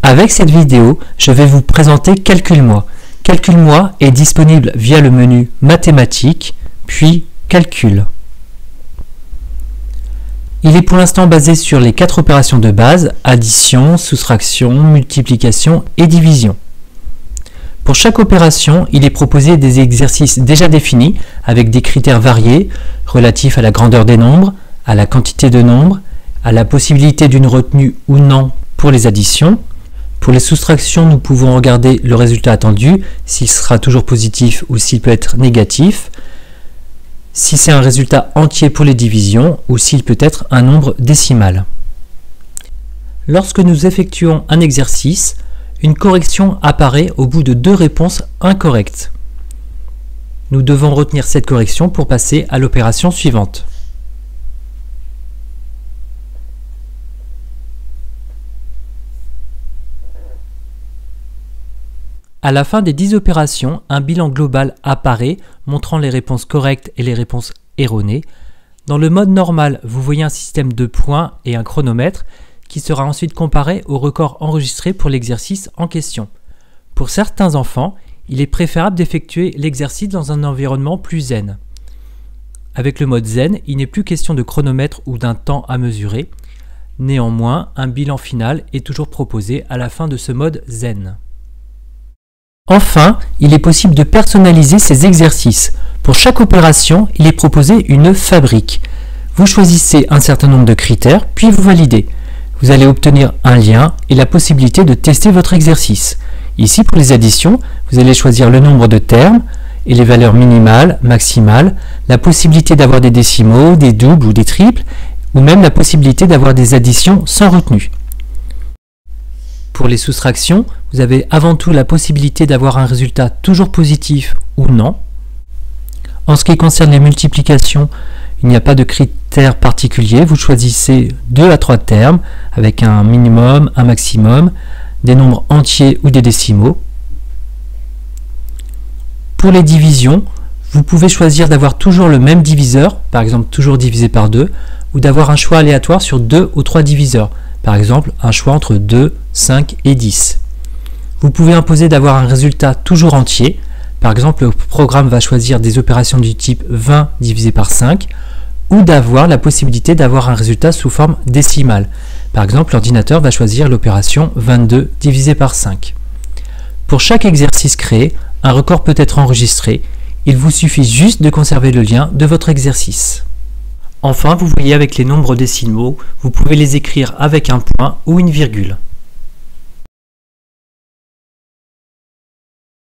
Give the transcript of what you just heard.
Avec cette vidéo, je vais vous présenter Calcul-moi. Calcul-moi est disponible via le menu Mathématiques, puis Calcul. Il est pour l'instant basé sur les 4 opérations de base, addition, soustraction, multiplication et division. Pour chaque opération, il est proposé des exercices déjà définis avec des critères variés relatifs à la grandeur des nombres, à la quantité de nombres, à la possibilité d'une retenue ou non pour les additions. Pour les soustractions, nous pouvons regarder le résultat attendu, s'il sera toujours positif ou s'il peut être négatif, si c'est un résultat entier pour les divisions ou s'il peut être un nombre décimal. Lorsque nous effectuons un exercice, une correction apparaît au bout de 2 réponses incorrectes. Nous devons retenir cette correction pour passer à l'opération suivante. À la fin des 10 opérations, un bilan global apparaît montrant les réponses correctes et les réponses erronées. Dans le mode normal, vous voyez un système de points et un chronomètre qui sera ensuite comparé au record enregistré pour l'exercice en question. Pour certains enfants, il est préférable d'effectuer l'exercice dans un environnement plus zen. Avec le mode zen, il n'est plus question de chronomètre ou d'un temps à mesurer. Néanmoins, un bilan final est toujours proposé à la fin de ce mode zen. Enfin, il est possible de personnaliser ces exercices. Pour chaque opération, il est proposé une fabrique. Vous choisissez un certain nombre de critères, puis vous validez. Vous allez obtenir un lien et la possibilité de tester votre exercice. Ici, pour les additions, vous allez choisir le nombre de termes et les valeurs minimales, maximales, la possibilité d'avoir des décimaux, des doubles ou des triples, ou même la possibilité d'avoir des additions sans retenue. Pour les soustractions, vous avez avant tout la possibilité d'avoir un résultat toujours positif ou non. En ce qui concerne les multiplications, il n'y a pas de critères particuliers. Vous choisissez 2 à 3 termes avec un minimum, un maximum, des nombres entiers ou des décimaux. Pour les divisions, vous pouvez choisir d'avoir toujours le même diviseur, par exemple toujours divisé par 2, ou d'avoir un choix aléatoire sur 2 ou 3 diviseurs. Par exemple, un choix entre 2, 5 et 10. Vous pouvez imposer d'avoir un résultat toujours entier. Par exemple, le programme va choisir des opérations du type 20 divisé par 5 ou d'avoir la possibilité d'avoir un résultat sous forme décimale. Par exemple, l'ordinateur va choisir l'opération 22 divisé par 5. Pour chaque exercice créé, un record peut être enregistré. Il vous suffit juste de conserver le lien de votre exercice. Enfin, vous voyez avec les nombres décimaux, vous pouvez les écrire avec un point ou une virgule.